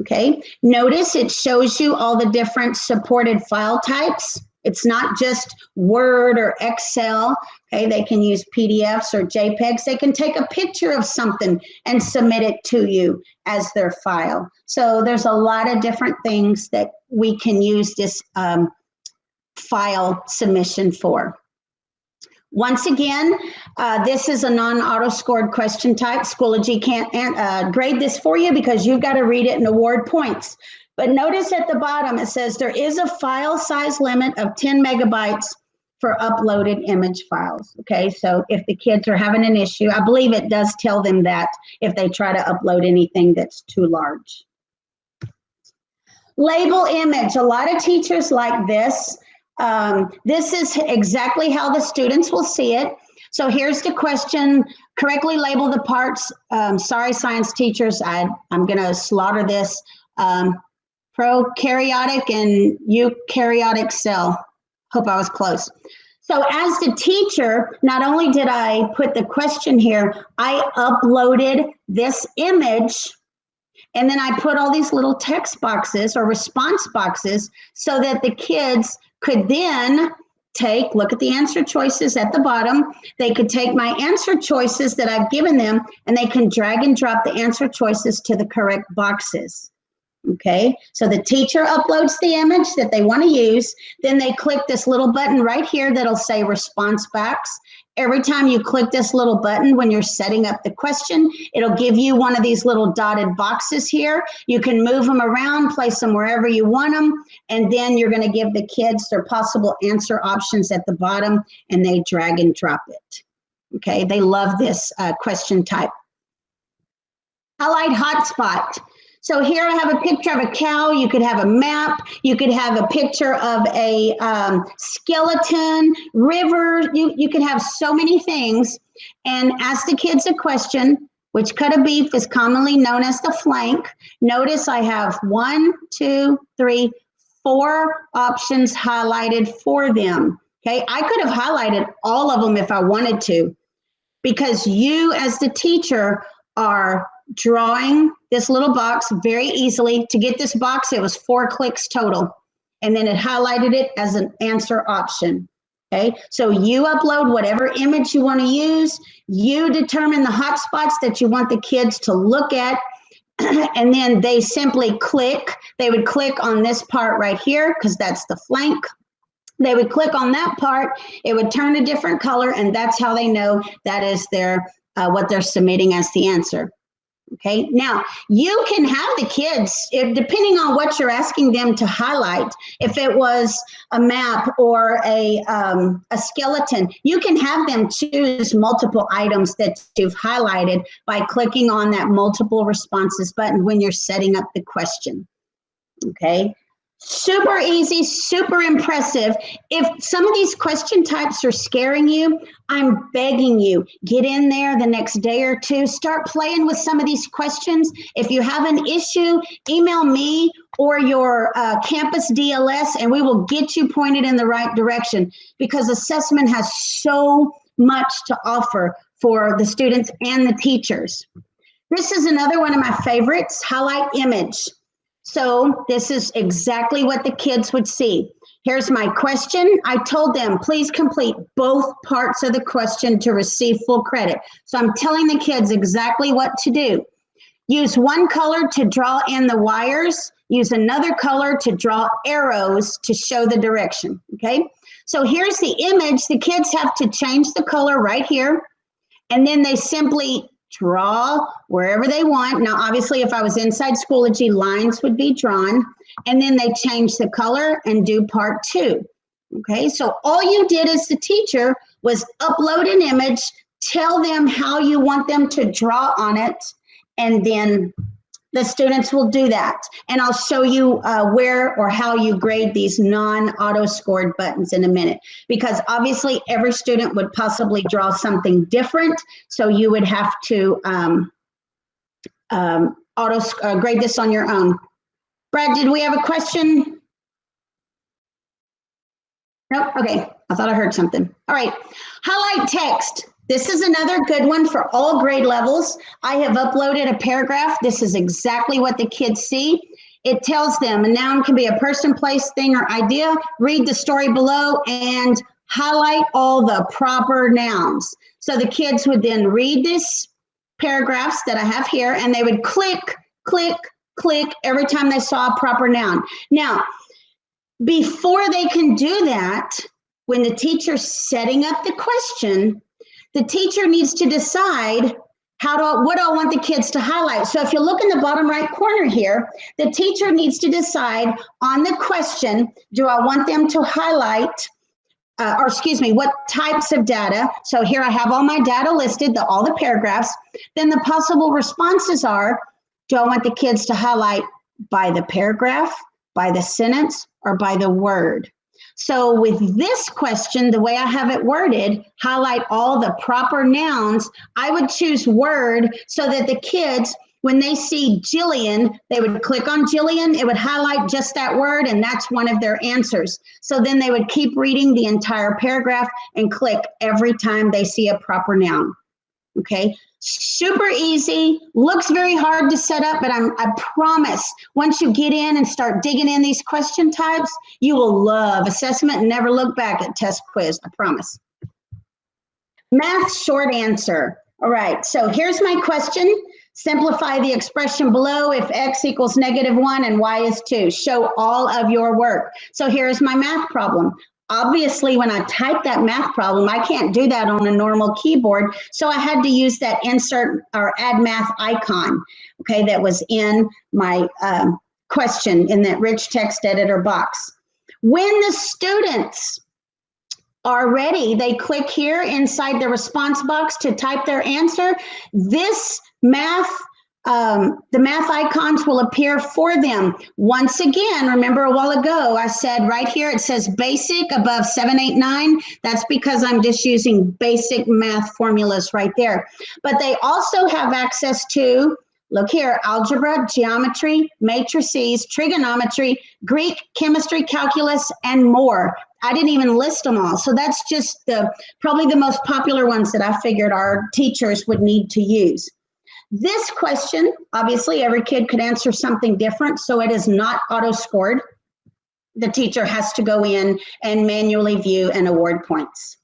Okay, notice it shows you all the different supported file types. It's not just Word or Excel. Okay, they can use PDFs or JPEGs. They can take a picture of something and submit it to you as their file. So there's a lot of different things that we can use this file submission for. Once again, this is a non-auto-scored question type. Schoology can't grade this for you because you've got to read it and award points. But notice at the bottom, it says there is a file size limit of 10 megabytes for uploaded image files. Okay, so if the kids are having an issue, I believe it does tell them that if they try to upload anything that's too large. Label image. A lot of teachers like this. This is exactly how the students will see it. So here's the question, correctly label the parts. Sorry, science teachers, I'm going to slaughter this. Prokaryotic and eukaryotic cell. Hope I was close. So as the teacher, not only did I put the question here, I uploaded this image, and then I put all these little text boxes or response boxes so that the kids could then look at the answer choices at the bottom. They could take my answer choices that I've given them, and they can drag and drop the answer choices to the correct boxes. Okay, so the teacher uploads the image that they want to use. Then they click this little button right here that'll say response box. Every time you click this little button when you're setting up the question, it'll give you one of these little dotted boxes here. You can move them around, place them wherever you want them, and then you're going to give the kids their possible answer options at the bottom, and they drag and drop it. Okay, they love this question type. Highlight hotspot. So here I have a picture of a cow. You could have a map. You could have a picture of a skeleton, river. You can have so many things. And ask the kids a question, which cut of beef is commonly known as the flank. Notice I have 1, 2, 3, 4 options highlighted for them. Okay, I could have highlighted all of them if I wanted to, because you as the teacher are drawing this little box very easily. To get this box, it was 4 clicks total, and then it highlighted it as an answer option. Okay, so you upload whatever image you want to use. You determine the hotspots that you want the kids to look at, and then they simply click. They would click on this part right here because that's the flank. They would click on that part, it would turn a different color, and that's how they know that is their what they're submitting as the answer. Okay, now you can have the kids, depending on what you're asking them to highlight, if it was a map or a skeleton, you can have them choose multiple items that you've highlighted by clicking on that multiple responses button when you're setting up the question. Okay, super easy, super impressive. If some of these question types are scaring you, I'm begging you, get in there the next day or two, start playing with some of these questions. If you have an issue, email me or your campus DLS, and we will get you pointed in the right direction, because assessment has so much to offer for the students and the teachers. This is another one of my favorites, highlight image. So this is exactly what the kids would see. Here's my question. I told them, please complete both parts of the question to receive full credit. So I'm telling the kids exactly what to do. Use one color to draw in the wires. Use another color to draw arrows to show the direction, okay? So here's the image. The kids have to change the color right here, and then they simply draw wherever they want. Now, obviously, if I was inside Schoology, lines would be drawn, and then they change the color and do part 2. Okay, so all you did as the teacher was upload an image, tell them how you want them to draw on it, and then the students will do that. And I'll show you where or how you grade these non-auto scored buttons in a minute, because obviously every student would possibly draw something different. So you would have to grade this on your own. Brad, did we have a question? Nope, okay, I thought I heard something. All right, highlight text. This is another good one for all grade levels. I have uploaded a paragraph. This is exactly what the kids see. It tells them a noun can be a person, place, thing, or idea. Read the story below and highlight all the proper nouns. So the kids would then read this paragraphs that I have here, and they would click, click, click every time they saw a proper noun. Now, before they can do that, when the teacher's setting up the question, the teacher needs to decide what do I want the kids to highlight. So if you look in the bottom right corner here, the teacher needs to decide on the question, do I want them to highlight, what types of data? So here I have all my data listed, all the paragraphs. Then the possible responses are, do I want the kids to highlight by the paragraph, by the sentence, or by the word? So with this question, the way I have it worded, highlight all the proper nouns, I would choose word so that the kids, when they see Jillian, they would click on Jillian, it would highlight just that word, and that's one of their answers. So then they would keep reading the entire paragraph and click every time they see a proper noun. Okay, super easy, looks very hard to set up, but I promise once you get in and start digging in these question types, you will love assessment and never look back at test quiz, I promise. Math short answer. All right, so here's my question. Simplify the expression below. If x equals -1 and y is 2, show all of your work. So here's my math problem. Obviously, when I type that math problem, I can't do that on a normal keyboard. So I had to use that insert or add math icon, okay, that was in my question in that rich text editor box. When the students are ready, they click here inside the response box to type their answer. This math the math icons will appear for them. Once again, remember a while ago, I said right here, it says basic above 7, 8, 9. That's because I'm just using basic math formulas right there. But they also have access to, look here, algebra, geometry, matrices, trigonometry, Greek, chemistry, calculus, and more. I didn't even list them all. So that's just probably the most popular ones that I figured our teachers would need to use. This question, obviously every kid could answer something different, so it is not auto-scored. The teacher has to go in and manually view and award points.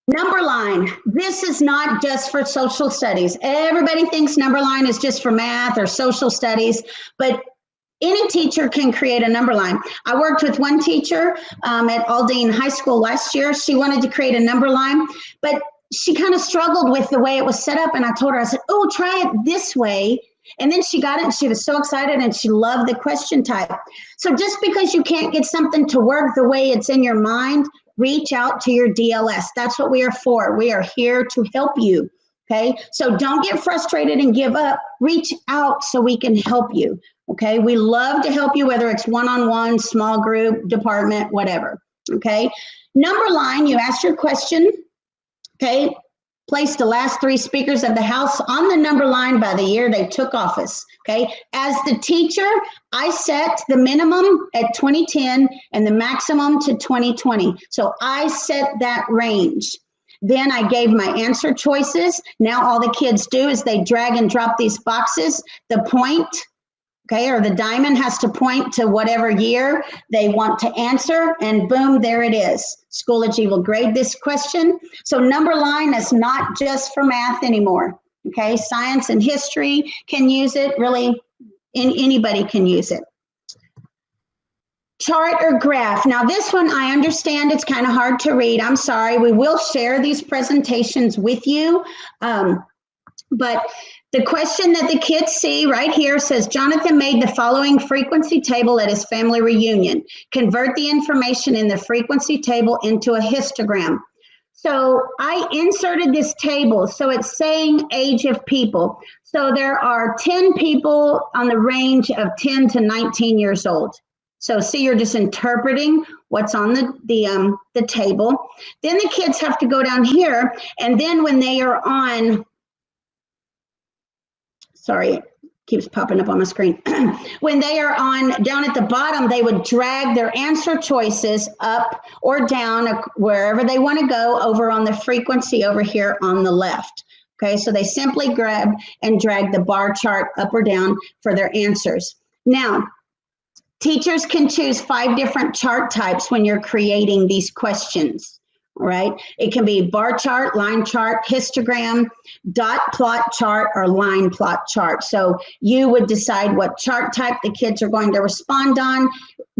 Number line, this is not just for social studies. Everybody thinks number line is just for math or social studies, but Any teacher can create a number line. I worked with one teacher at Aldine High School last year. She wanted to create a number line, but she kind of struggled with the way it was set up. And I told her, I said, oh, try it this way. And then she got it and she was so excited and she loved the question type. So just because you can't get something to work the way it's in your mind, reach out to your DLS. That's what we are for. We are here to help you. Okay, so don't get frustrated and give up. Reach out so we can help you. Okay, we love to help you, whether it's one-on-one, small group, department, whatever. Okay, number line, you asked your question. Okay, place the last 3 speakers of the House on the number line by the year they took office. Okay, as the teacher, I set the minimum at 2010 and the maximum to 2020. So I set that range. Then I gave my answer choices. Now all the kids do is they drag and drop these boxes. The point, okay, or the diamond has to point to whatever year they want to answer, and boom, there it is. Schoology will grade this question. So number line is not just for math anymore, okay? Science and history can use it, really, anybody can use it. Chart or graph. Now this one, I understand it's kind of hard to read. I'm sorry. We will share these presentations with you. But the question that the kids see right here says, Jonathan made the following frequency table at his family reunion. Convert the information in the frequency table into a histogram. So I inserted this table. So it's saying age of people. So there are 10 people on the range of 10 to 19 years old. So see, you're just interpreting what's on the table. Then the kids have to go down here, and then when they are on, sorry, it keeps popping up on my screen. When they are on down at the bottom, they would drag their answer choices up or down wherever they want to go over on the frequency over here on the left. Okay, so they simply grab and drag the bar chart up or down for their answers. Now, teachers can choose 5 different chart types when you're creating these questions, all right? It can be bar chart, line chart, histogram, dot plot chart, or line plot chart. So you would decide what chart type the kids are going to respond on,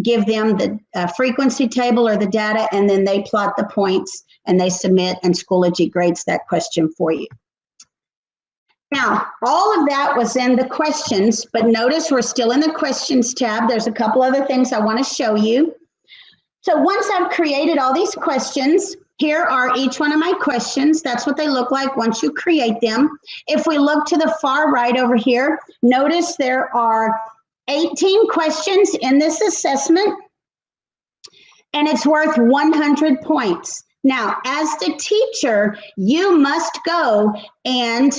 give them the frequency table or the data, and then they plot the points and they submit, and Schoology grades that question for you. Now, all of that was in the questions, but notice we're still in the questions tab. There's a couple other things I want to show you. So once I've created all these questions, here are each one of my questions. That's what they look like once you create them. If we look to the far right over here, notice there are 18 questions in this assessment, and it's worth 100 points. Now, as the teacher, you must go and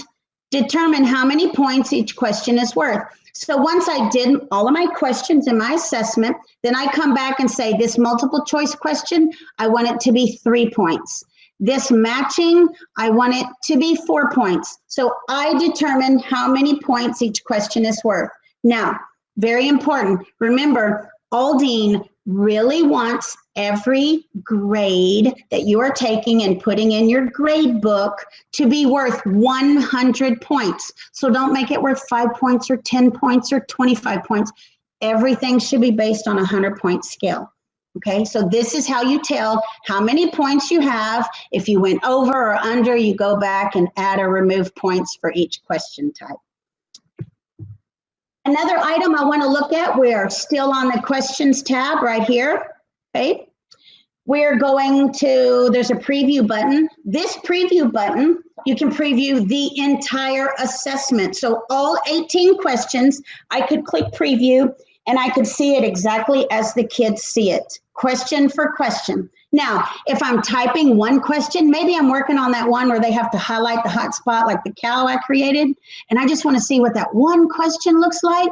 determine how many points each question is worth. So once I did all of my questions in my assessment, then I come back and say, this multiple choice question, I want it to be 3 points. This matching, I want it to be 4 points. So I determine how many points each question is worth. Now, very important, remember, Aldine really wants every grade that you are taking and putting in your grade book to be worth 100 points. So don't make it worth 5 points or 10 points or 25 points. Everything should be based on a 100-point scale. Okay, so this is how you tell how many points you have. If you went over or under, you go back and add or remove points for each question type. Another item I want to look at, we're still on the questions tab right here, okay? We're going to, there's a preview button. This preview button, you can preview the entire assessment. So all 18 questions, I could click preview and I could see it exactly as the kids see it, question for question. Now, if I'm typing one question, maybe I'm working on that one where they have to highlight the hotspot like the cow I created, and I just want to see what that one question looks like.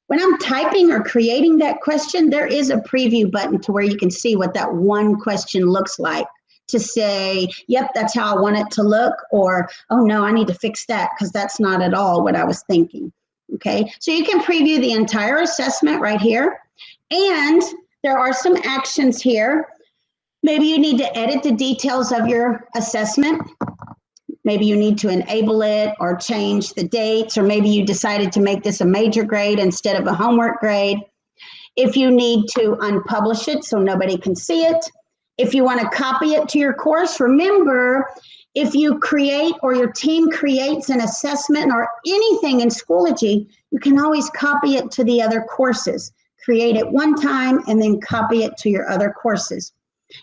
When I'm typing or creating that question, there is a preview button to where you can see what that one question looks like, to say, yep, that's how I want it to look, or, oh no, I need to fix that because that's not at all what I was thinking. Okay, so you can preview the entire assessment right here, and there are some actions here. Maybe you need to edit the details of your assessment. Maybe you need to enable it or change the dates, or maybe you decided to make this a major grade instead of a homework grade. If you need to unpublish it so nobody can see it. If you want to copy it to your course, remember, if you create or your team creates an assessment or anything in Schoology, you can always copy it to the other courses. Create it one time and then copy it to your other courses.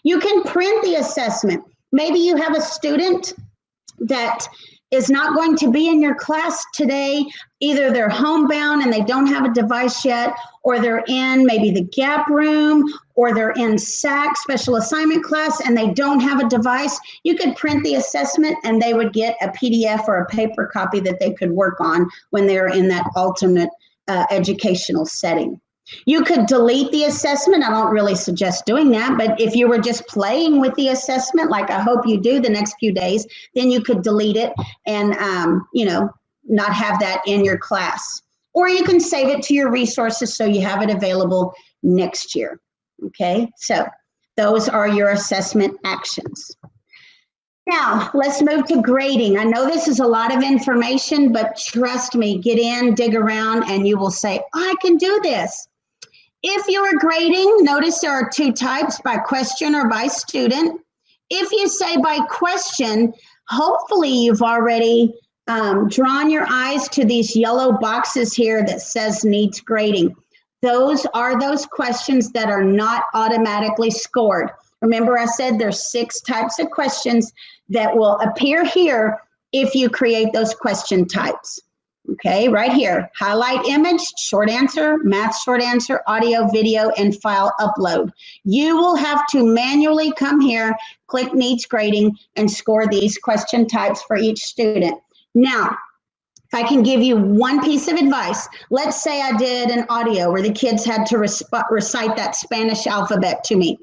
You can print the assessment. Maybe you have a student that is not going to be in your class today. Either they're homebound and they don't have a device yet, or they're in maybe the gap room, or they're in SAC, special assignment class, and they don't have a device. You could print the assessment and they would get a PDF or a paper copy that they could work on when they're in that alternate educational setting. You could delete the assessment. I don't really suggest doing that, but if you were just playing with the assessment, like I hope you do the next few days, then you could delete it and, not have that in your class. Or you can save it to your resources so you have it available next year. Okay, so those are your assessment actions. Now, let's move to grading. I know this is a lot of information, but trust me, get in, dig around, and you will say, I can do this. If you are grading, notice there are two types, by question or by student. If you say by question, hopefully you've already drawn your eyes to these yellow boxes here that says needs grading. Those are those questions that are not automatically scored. Remember I said there's 6 types of questions that will appear here if you create those question types. Okay, right here, highlight image, short answer, math short answer, audio, video, and file upload. You will have to manually come here, click needs grading, and score these question types for each student. Now, if I can give you one piece of advice, let's say I did an audio where the kids had to recite that Spanish alphabet to me.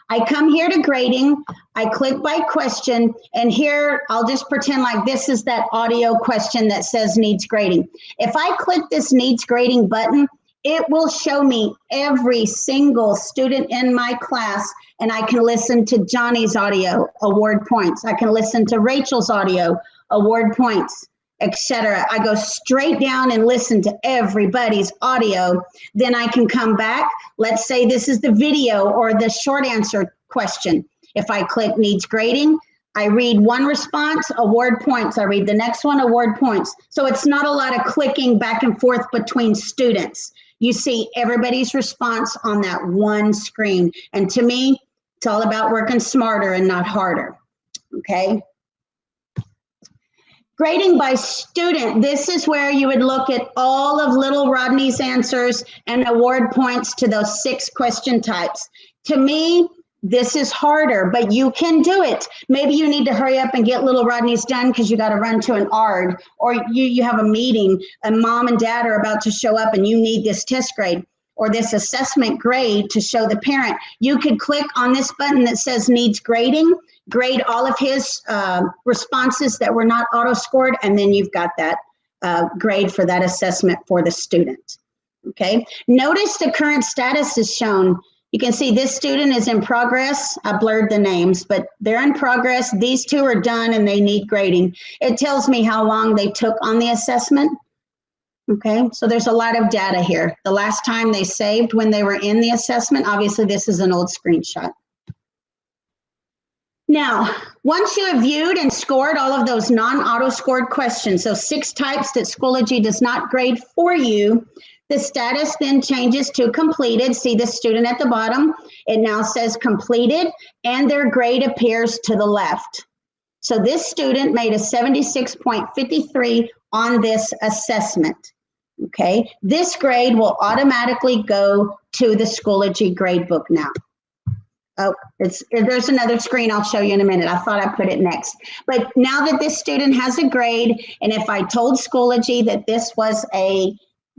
I come here to grading, I click by question, and here I'll just pretend like this is that audio question that says needs grading. If I click this needs grading button, it will show me every single student in my class, and I can listen to Johnny's audio, award points. I can listen to Rachel's audio, award points, etc. I go straight down and listen to everybody's audio. Then I can come back. Let's say this is the video or the short answer question. If I click needs grading, I read one response, award points. I read the next one, award points. So it's not a lot of clicking back and forth between students. You see everybody's response on that one screen. And to me, it's all about working smarter and not harder. Okay. Grading by student, this is where you would look at all of little Rodney's answers and award points to those 6 question types. To me, this is harder, but you can do it. Maybe you need to hurry up and get little Rodney's done because you got to run to an ARD, or you have a meeting and mom and dad are about to show up and you need this test grade or this assessment grade to show the parent. You could click on this button that says needs grading, grade all of his responses that were not auto-scored, and then you've got that grade for that assessment for the student. Okay, notice the current status is shown. You can see this student is in progress. I blurred the names, but they're in progress. These 2 are done and they need grading. It tells me how long they took on the assessment. Okay, so there's a lot of data here. The last time they saved when they were in the assessment, obviously this is an old screenshot. Now, once you have viewed and scored all of those non-auto scored questions, so 6 types that Schoology does not grade for you, the status then changes to completed. See the student at the bottom? It now says completed and their grade appears to the left. So this student made a 76.53 on this assessment. Okay, this grade will automatically go to the Schoology gradebook now. Oh, there's another screen I'll show you in a minute. I thought I put it next. But now that this student has a grade, and if I told Schoology that this was a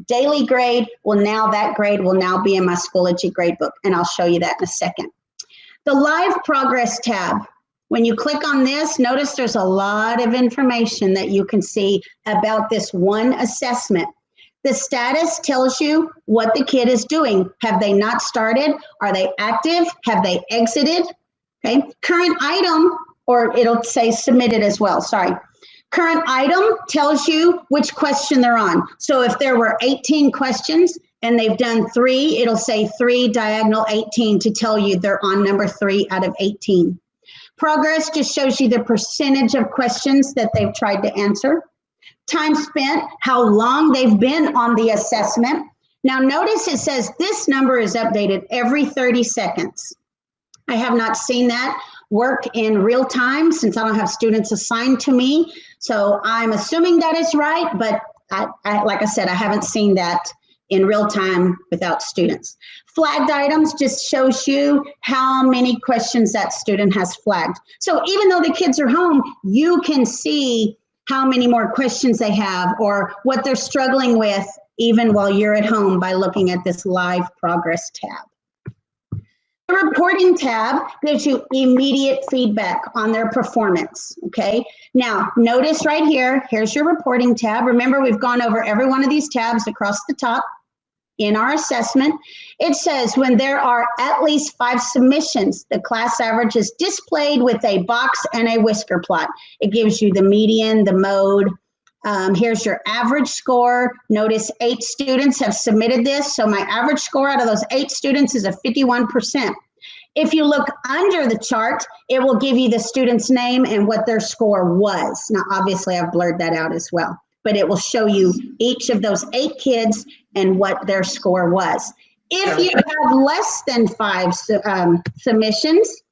daily grade, well, now that grade will now be in my Schoology gradebook, and I'll show you that in a second. The Live Progress tab. When you click on this, notice there's a lot of information that you can see about this one assessment. The status tells you what the kid is doing. Have they not started? Are they active? Have they exited? Okay. Current item, or it'll say submitted as well, sorry. Current item tells you which question they're on. So if there were 18 questions and they've done 3, it'll say 3 diagonal 18 to tell you they're on number 3 out of 18. Progress just shows you the percentage of questions that they've tried to answer. Time spent, how long they've been on the assessment. Now notice it says this number is updated every 30 seconds. I have not seen that work in real time since I don't have students assigned to me. So I'm assuming that is right, but like I said, I haven't seen that in real time without students. Flagged items just shows you how many questions that student has flagged. So even though the kids are home, you can see how many more questions they have or what they're struggling with even while you're at home by looking at this live progress tab. The reporting tab gives you immediate feedback on their performance, okay? Now, notice right here, here's your reporting tab. Remember, we've gone over every one of these tabs across the top in our assessment. It says when there are at least 5 submissions, the class average is displayed with a box and a whisker plot. It gives you the median, the mode. Here's your average score. Notice 8 students have submitted this. So my average score out of those 8 students is a 51%. If you look under the chart, it will give you the student's name and what their score was. Now, obviously, I've blurred that out as well, but it will show you each of those 8 kids and what their score was. If you have less than 5 submissions,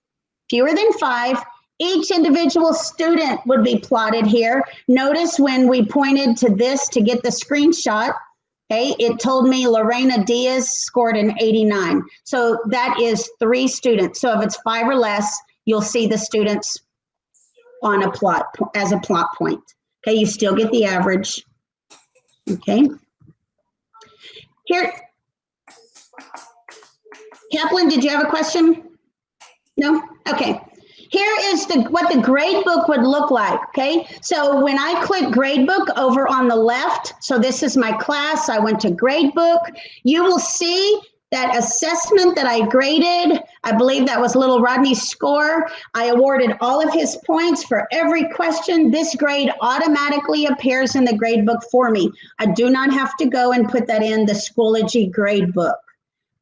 fewer than 5, each individual student would be plotted here. Notice when we pointed to this to get the screenshot, okay, it told me Lorena Diaz scored an 89. So that is 3 students. So if it's 5 or less, you'll see the students on a plot as a plot point. Okay, you still get the average. Okay. Here, Kaplan, did you have a question? No? Okay. Here is what the grade book would look like, okay? So when I click grade book over on the left, so this is my class, I went to grade book, you will see that assessment that I graded. I believe that was little Rodney's score. I awarded all of his points for every question. This grade automatically appears in the grade book for me. I do not have to go and put that in the Schoology grade book.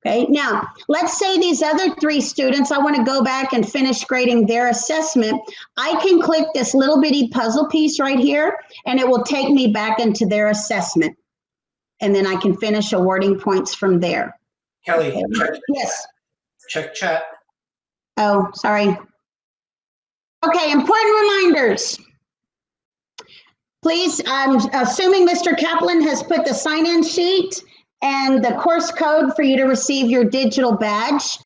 Okay, now let's say these other 3 students, I want to go back and finish grading their assessment. I can click this little bitty puzzle piece right here and it will take me back into their assessment. And then I can finish awarding points from there. Kelley, okay. Yes. Check chat. Oh, sorry. Okay, important reminders. Please, I'm assuming Mr. Kaplan has put the sign-in sheet and the course code for you to receive your digital badge.